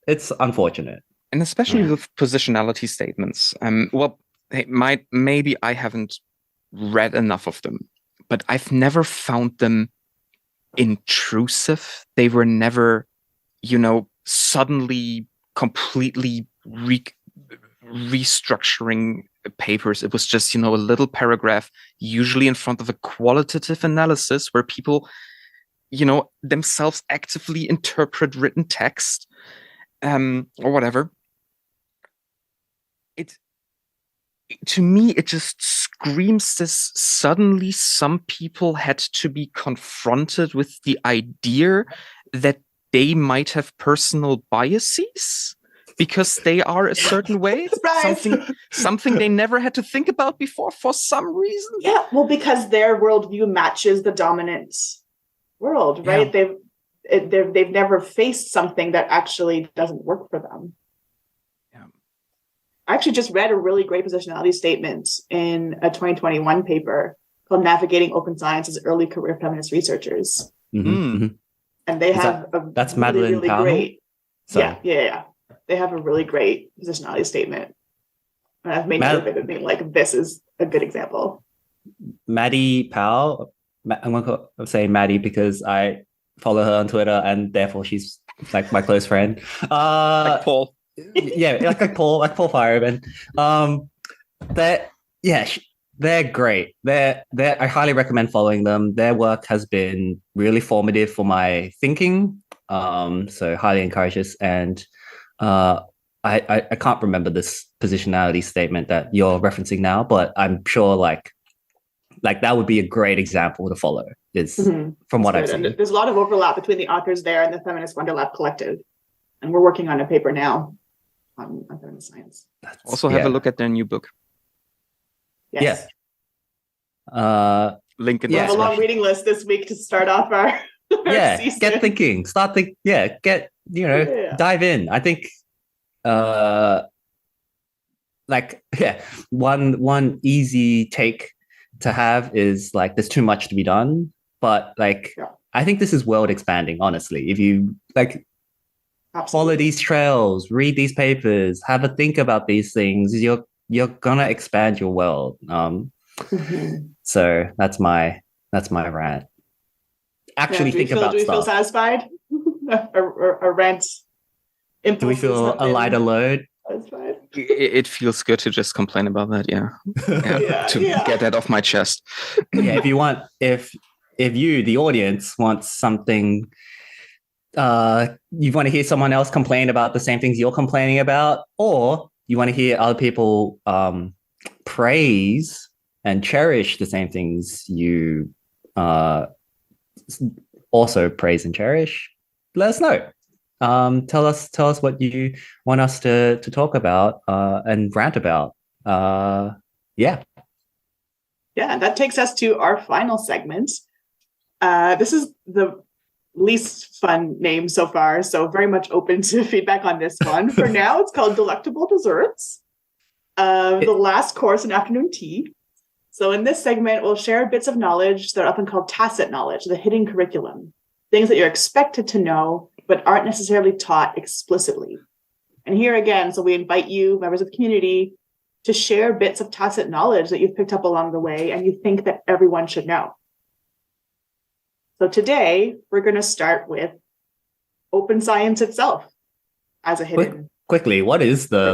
it's unfortunate. And especially with positionality statements. Maybe I haven't read enough of them, but I've never found them intrusive. They were never, suddenly completely restructuring papers. It was just, a little paragraph, usually in front of a qualitative analysis where people, themselves actively interpret written text, or whatever. To me, it just screams this. Suddenly, some people had to be confronted with the idea that they might have personal biases because they are a certain way. something they never had to think about before for some reason. Yeah, well, because their worldview matches the dominant world, right? Yeah. They've never faced something that actually doesn't work for them. I actually just read a really great positionality statement in a 2021 paper called Navigating Open Science as Early Career Feminist Researchers. And they have that's Madeline really great. Sorry. Yeah. They have a really great positionality statement. And I've made note of it and being like, this is a good example. Maddie Powell, I'm going to say Maddie because I follow her on Twitter and therefore she's like my close friend. Like Paul. Yeah, like Paul Fireman. They're great. I highly recommend following them. Their work has been really formative for my thinking. So highly encourage this. And I can't remember this positionality statement that you're referencing now, but I'm sure like that would be a great example to follow. From what I've seen. And there's a lot of overlap between the authors there and the Feminist Wonderlab Collective, and we're working on a paper now on feminist science. Also, have a look at their new book. Yes. Yeah. Link in we have a long reading list this week to start off our season. Get thinking. Start think. Yeah, dive in. I think. One easy take to have is like there's too much to be done, but I think this is world expanding. Honestly, if you follow these trails, read these papers, have a think about these things, you're gonna expand your world. So that's my rant. Actually, think about stuff. Do we feel satisfied? a rant. Do we feel a lighter load? Satisfied? It feels good to just complain about that. Get that off my chest. If you, the audience, want something. You want to hear someone else complain about the same things you're complaining about, or you want to hear other people praise and cherish the same things you also praise and cherish, let us know. Tell us what you want us to talk about and rant about. Yeah, that takes us to our final segment. This is the least fun name so far, so very much open to feedback on this one. For now, it's called Delectable Desserts, the last course in afternoon tea. So in this segment, we'll share bits of knowledge that are often called tacit knowledge, the hidden curriculum, things that you're expected to know, but aren't necessarily taught explicitly. And here again, so we invite you, members of the community, to share bits of tacit knowledge that you've picked up along the way and you think that everyone should know. So today we're going to start with open science itself as a hidden. Quickly, what is the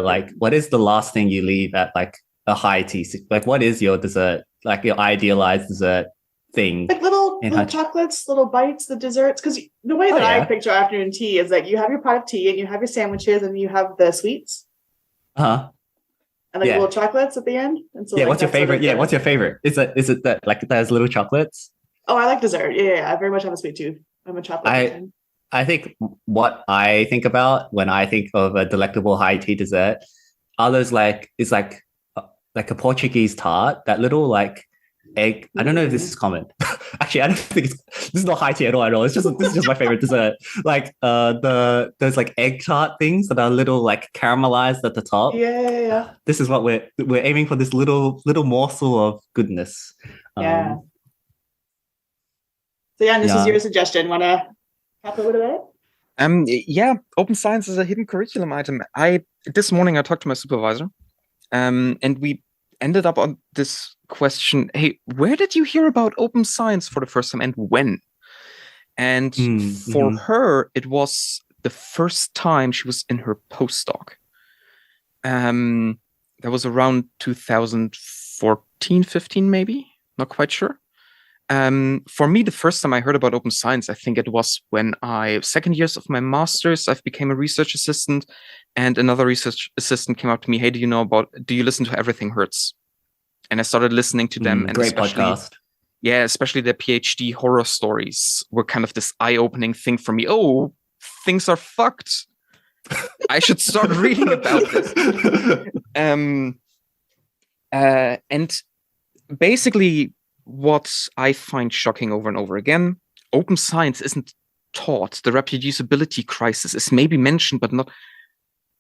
last thing you leave at like a high tea? Like, what is your dessert? Like your idealized dessert thing? Like little chocolates, little bites, the desserts. Because the way that I picture afternoon tea is that you have your pot of tea and you have your sandwiches and you have the sweets. Uh-huh. And like little chocolates at the end. And so, what's your favorite? What's your favorite? Is it that like those little chocolates? Oh, I like dessert. Yeah, I very much have a sweet tooth. I'm a chocolate fan. I think what I think about when I think of a delectable high tea dessert are those like a Portuguese tart, that little like egg. I don't know if this is common. Actually, I don't think this is not high tea at all. This is just my favorite dessert. Like those like egg tart things that are little like caramelized at the top. Yeah. This is what we're aiming for. This little morsel of goodness. Yeah. So this is your suggestion. Wanna talk a little bit? Yeah, open science is a hidden curriculum item. This morning I talked to my supervisor, and we ended up on this question: hey, where did you hear about open science for the first time and when? And for her, it was the first time she was in her postdoc. That was around 2014, 15, maybe, not quite sure. For me, the first time I heard about open science, I think it was when second years of my master's, I've became a research assistant, and another research assistant came up to me, hey, do you listen to Everything Hurts? And I started listening to them. And great podcast. Yeah, especially their PhD horror stories were kind of this eye-opening thing for me. Oh, things are fucked. I should start reading about this. And basically, what I find shocking over and over again, open science isn't taught. The reproducibility crisis is maybe mentioned, but not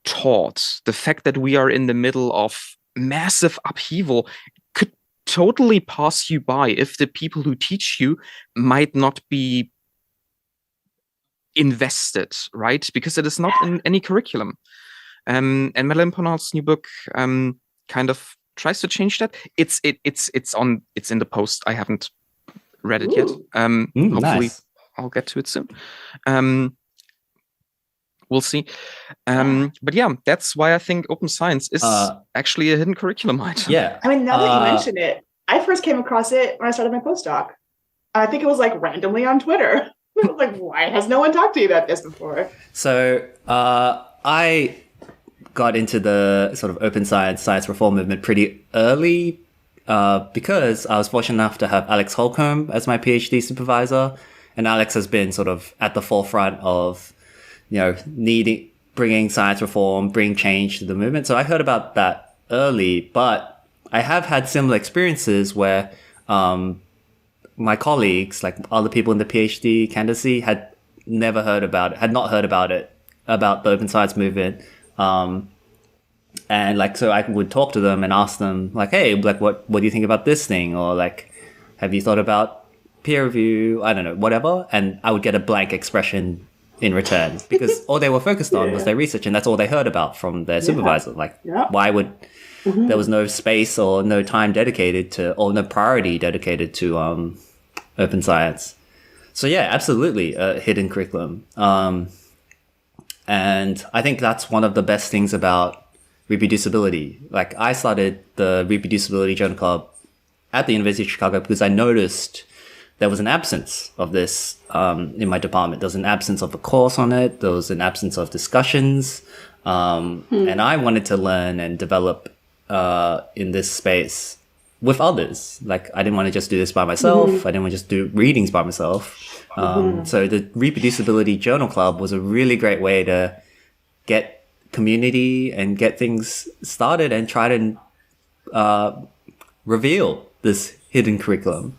taught. The fact that we are in the middle of massive upheaval could totally pass you by if the people who teach you might not be invested, right? Because it is not in any curriculum. And Madeleine Ponal's new book kind of tries to change that. It's in the post. I haven't read it yet. Hopefully nice. I'll get to it soon. We'll see. But yeah, that's why I think open science is actually a hidden curriculum item. Yeah. I mean, now that you mention it, I first came across it when I started my postdoc. I think it was like randomly on Twitter. I was like, why has no one talked to you about this before? So I got into the sort of open science reform movement pretty early because I was fortunate enough to have Alex Holcomb as my PhD supervisor. And Alex has been sort of at the forefront of, bringing science reform, bring change to the movement. So I heard about that early, but I have had similar experiences where my colleagues, like other people in the PhD candidacy, had not heard about it, about the open science movement. And like, so I would talk to them and ask them like, hey, like, what do you think about this thing? Or like, have you thought about peer review? I don't know, whatever. And I would get a blank expression in return because all they were focused on was their research, and that's all they heard about from their supervisor. Like, why would there was no space or no time dedicated to, or no priority dedicated to open science. So yeah, absolutely a hidden curriculum. And I think that's one of the best things about reproducibility. Like, I started the Reproducibility Journal Club at the University of Chicago because I noticed there was an absence of this in my department. There was an absence of a course on it. There was an absence of discussions. And I wanted to learn and develop in this space with others. Like, I didn't want to just do this by myself. I didn't want to just do readings by myself. So the Reproducibility Journal Club was a really great way to get community and get things started and try to reveal this hidden curriculum.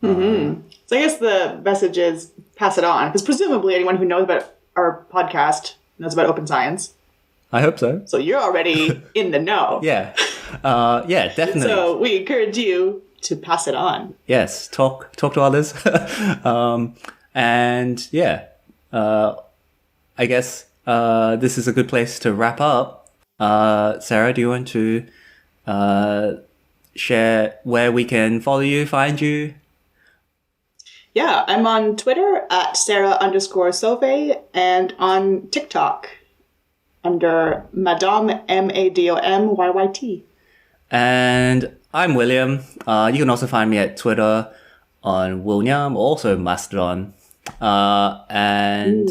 So I guess the message is pass it on, because presumably anyone who knows about our podcast knows about open science. I hope so. So you're already in the know. Yeah, definitely. So we encourage you to pass it on. Yes, talk to others. And yeah, I guess this is a good place to wrap up. Sara, do you want to share where we can follow you, find you? Yeah, I'm on Twitter at Sara_Sove and on TikTok under Madame MADOMYYT. And I'm William. You can also find me at Twitter on William, also Mastodon. And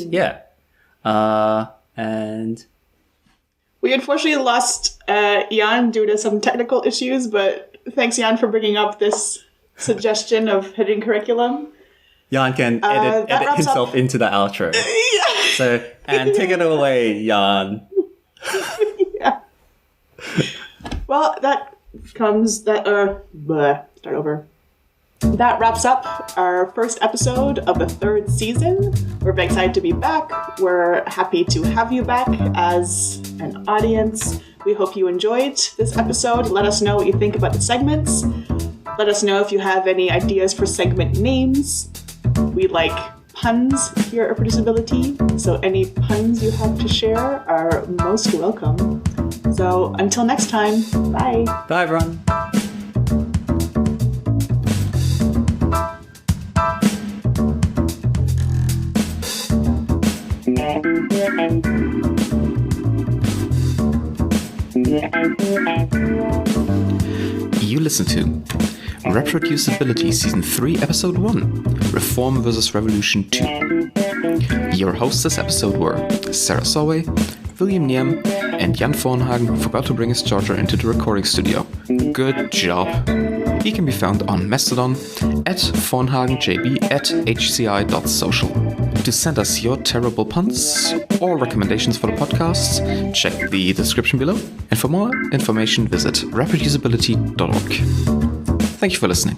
we unfortunately lost Jan due to some technical issues, but thanks, Jan, for bringing up this suggestion of hidden curriculum. Jan can edit himself into the outro. Yeah. So, and take it away, Jan. Yeah. Well, start over. That wraps up our first episode of the 3rd season. We're very excited to be back. We're happy to have you back as an audience. We hope you enjoyed this episode. Let us know what you think about the segments. Let us know if you have any ideas for segment names. We like puns here at Reproducibility, so any puns you have to share are most welcome. So until next time, bye. Bye, everyone. You listen to Reproducibility Season 3 Episode 1, Reform vs. Revolution 2. Your hosts this episode were Sara Solway, William Niem, and Jan Vornhagen, who forgot to bring his charger into the recording studio. Good job. He can be found on Mastodon at vornhagenjb at hci.social. To send us your terrible puns or recommendations for the podcasts, check the description below. And for more information, visit reproducibility.org. Thank you for listening.